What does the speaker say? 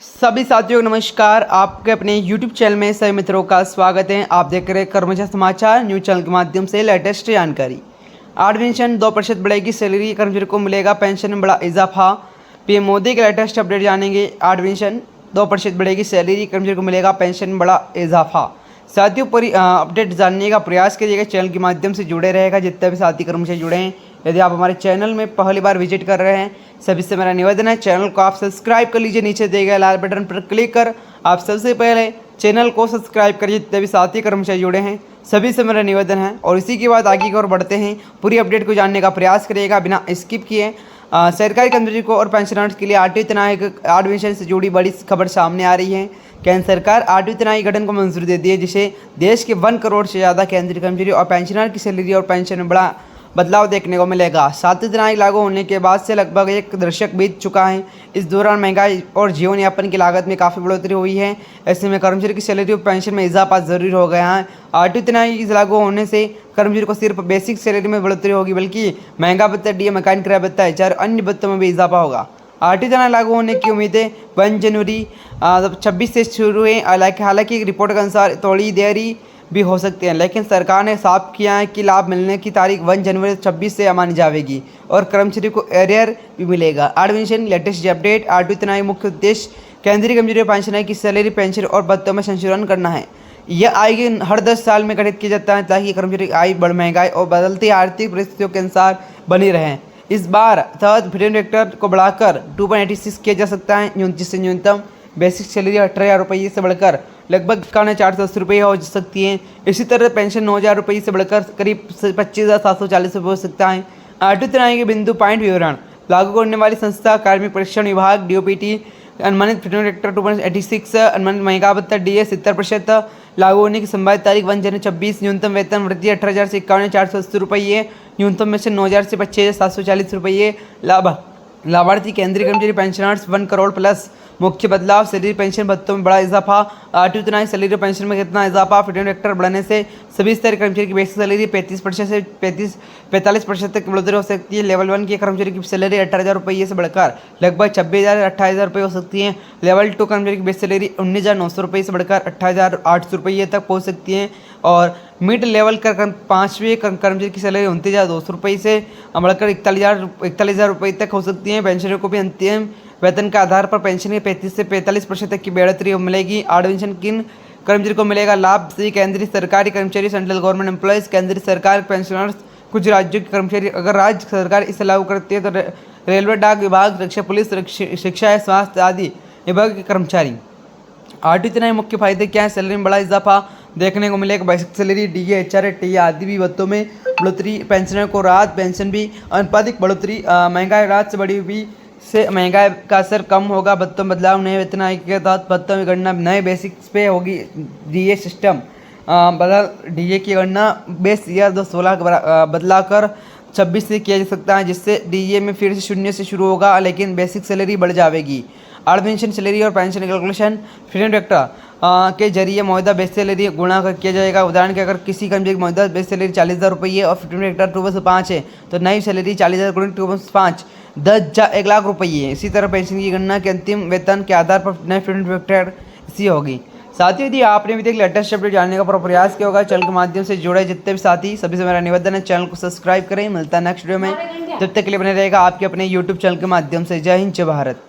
सभी साथियों को नमस्कार। आपके अपने YouTube चैनल में सभी मित्रों का स्वागत है। आप देख रहे हैं कर्मचारी समाचार न्यूज चैनल के माध्यम से लेटेस्ट जानकारी। 8 पेंशन 2% बढ़ेगी सैलरी, कर्मचारी को मिलेगा पेंशन में बड़ा इजाफा। पीएम मोदी के लेटेस्ट अपडेट जानेंगे। 8 पेंशन 2% बढ़ेगी सैलरी, कर्मचारी को मिलेगा पेंशन में बड़ा इजाफा। साथियों पर अपडेट जानने का प्रयास करिएगा, चैनल के माध्यम से जुड़े रहेगा। जितने भी साथी कर्मचारी जुड़े हैं, यदि आप हमारे चैनल में पहली बार विजिट कर रहे हैं, सभी से मेरा निवेदन है चैनल को आप सब्सक्राइब कर लीजिए। नीचे दिए गए लाल बटन पर क्लिक कर आप सबसे पहले चैनल को सब्सक्राइब करिए। जितने भी साथी कर्मचारी जुड़े हैं सभी से मेरा निवेदन है। और इसी के बाद आगे की ओर बढ़ते हैं, पूरी अपडेट को जानने का प्रयास करिएगा बिना स्किप किए। सरकारी कर्मचारी को और पेंशनर्स के लिए 8वीं तिमाही 8 पेंशन से जुड़ी बड़ी खबर सामने आ रही है। केंद्र सरकार 8वीं तिमाही गठन को मंजूरी दे दी है, जिसे देश के 1 करोड़ से ज़्यादा केंद्रीय कर्मचारी और पेंशनर की सैलरी और पेंशन में बड़ा बदलाव देखने को मिलेगा। 7वीं तिमाही लागू होने के बाद से लगभग 1 दशक बीत चुका है। इस दौरान महंगाई और जीवन यापन की लागत में काफ़ी बढ़ोतरी हुई है। ऐसे में कर्मचारी की सैलरी और पेंशन में इजाफा जरूरी हो गया है। 8वीं तिमाही लागू होने से कर्मचारी को सिर्फ बेसिक सैलरी में बढ़ोतरी होगी, बल्कि महंगा भत्ता, डीए, मकान किराया भत्ता, HR अन्य भत्तों में भी इजाफा होगा। 8वीं तिमाही लागू होने की उम्मीदें 1 जनवरी 26 से शुरू हुई। हालांकि रिपोर्ट के अनुसार थोड़ी देरी भी हो सकती है, लेकिन सरकार ने साफ किया है कि लाभ मिलने की तारीख 1 जनवरी 26 से मानी जाएगी और कर्मचारी को एरियर भी मिलेगा। 8 पेंशन लेटेस्ट अपडेट। 8वीं तिमाही मुख्य उद्देश्य केंद्रीय कर्मचारी पेंशनर की सैलरी, पेंशन और भत्तों में संशोधन करना है। यह आय हर 10 साल में गठित किया जाता है ताकि कर्मचारी की आय बढ़ महंगाई और बदलती आर्थिक परिस्थितियों के अनुसार बनी रहे। इस बार तहत फ्रीडम फैक्टर को बढ़ाकर 2.86 किया जा सकता है, जिससे न्यूनतम बेसिक सैलरी 18,000 रुपये से बढ़कर लगभग 51,410 रुपये हो सकती है। इसी तरह पेंशन 9,000 रुपये से बढ़कर करीब 25,740 रुपये हो सकता है। 8वीं तिमाही के बिंदु पॉइंट विवरण। लागू करने वाली संस्था कार्मिक परीक्षण विभाग DOPT। अनुमानित फ्रीडम फैक्टर 2.86। अनुमानित महंगा भत्ता DA 70%। लागू होने की संभावित तारीख 1 जनवरी 26। न्यूनतम वेतन वृद्धि 18,000 से 51,480 रुपये, न्यूनतम में से 9,000 से 25,740 रुपये। लाभार्थी केंद्रीय कर्मचारी पेंशनर्स 1 करोड़ प्लस। मुख्य बदलाव सैलरी, पेंशन, भत्तों में बड़ा इजाफा। 8वीं तिमाही सैलरी और पेंशन में कितना इजाफा। फ्रीडम फैक्टर बढ़ने से सभी स्तरीय कर्मचारी की बेसिक सैलरी 35% से 45% तक बढ़ोतरी हो सकती है। लेवल 1 के कर्मचारी की सैलरी 18,000 रुपये से बढ़कर लगभग 26,000 28,000 रुपये हो सकती है। लेवल 2 कर्मचारी की बेसिक सैलरी 19,900 रुपये से बढ़कर 28,800 रुपये तक पहुँच सकती है। और मिड लेवल का 5वें कर्मचारी की सैलरी 29,200 रुपये से बढ़कर 41,000 रुपये तक हो सकती है। पेंशनर को भी अंतिम वेतन के आधार पर पेंशन के 35 से 45% तक की बढ़ोतरी मिलेगी। 8 पेंशन किन कर्मचारी को मिलेगा लाभ? सभी केंद्रीय सरकारी कर्मचारी, सेंट्रल गवर्नमेंट एम्प्लॉयज़, केंद्रीय सरकार पेंशनर्स, कुछ राज्यों के कर्मचारी। अगर राज्य सरकार इसे लागू करती है तो रेलवे, डाक विभाग, रक्षा, पुलिस, शिक्षा, स्वास्थ्य आदि विभाग के कर्मचारी। 8वीं तिमाही मुख्य फायदे क्या है? सैलरी में बड़ा इजाफा देखने को मिलेगा। Basic salary, DA, HR, TE आदि भी भत्तों में बढ़ोतरी। पेंशनर को राहत, पेंशन भी अनुपातिक बढ़ोतरी। महंगाई राहत से बढ़ी हुई से महंगाई का असर कम होगा। भत्तों में बदलाव। नए वेतन आयोग के तहत भत्तों की गणना नए बेसिक्स पे होगी। DA सिस्टम बदल DA की गणना बेस ईयर 2016 बदला कर 26 से किया जा सकता है, जिससे DA में फिर से 0 से शुरू होगा, लेकिन बेसिक सैलरी बढ़ जाएगी। 8 पेंशन सैलरी और पेंशन कैलकुलेशन फ्रीडम फैक्टर के जरिए मौजूदा बेस सैलरी गुणा किया जाएगा। उदाहरण के अगर किसी कर्मचारी की मौजूदा बेस सैलरी 40,000 रुपये और फ्रीडम फैक्टर 2/5 है, तो नई सैलरी 40,000 गुणित 2/5 1 लाख रुपये है। इसी तरह पेंशन की गणना के अंतिम वेतन के आधार पर नई फ्रीडम फैक्टर इसी होगी। साथियों, यदि आपने भी लेटेस्ट अपडेट जानने का प्रयास किया होगा, चैनल के माध्यम से जुड़े जितने भी साथी सभी से मेरा निवेदन है चैनल को सब्सक्राइब करें। मिलता है नेक्स्ट वीडियो में, तब तक के लिए बने रहेगा आपके अपने YouTube चैनल के माध्यम से। जय हिंद, जय भारत।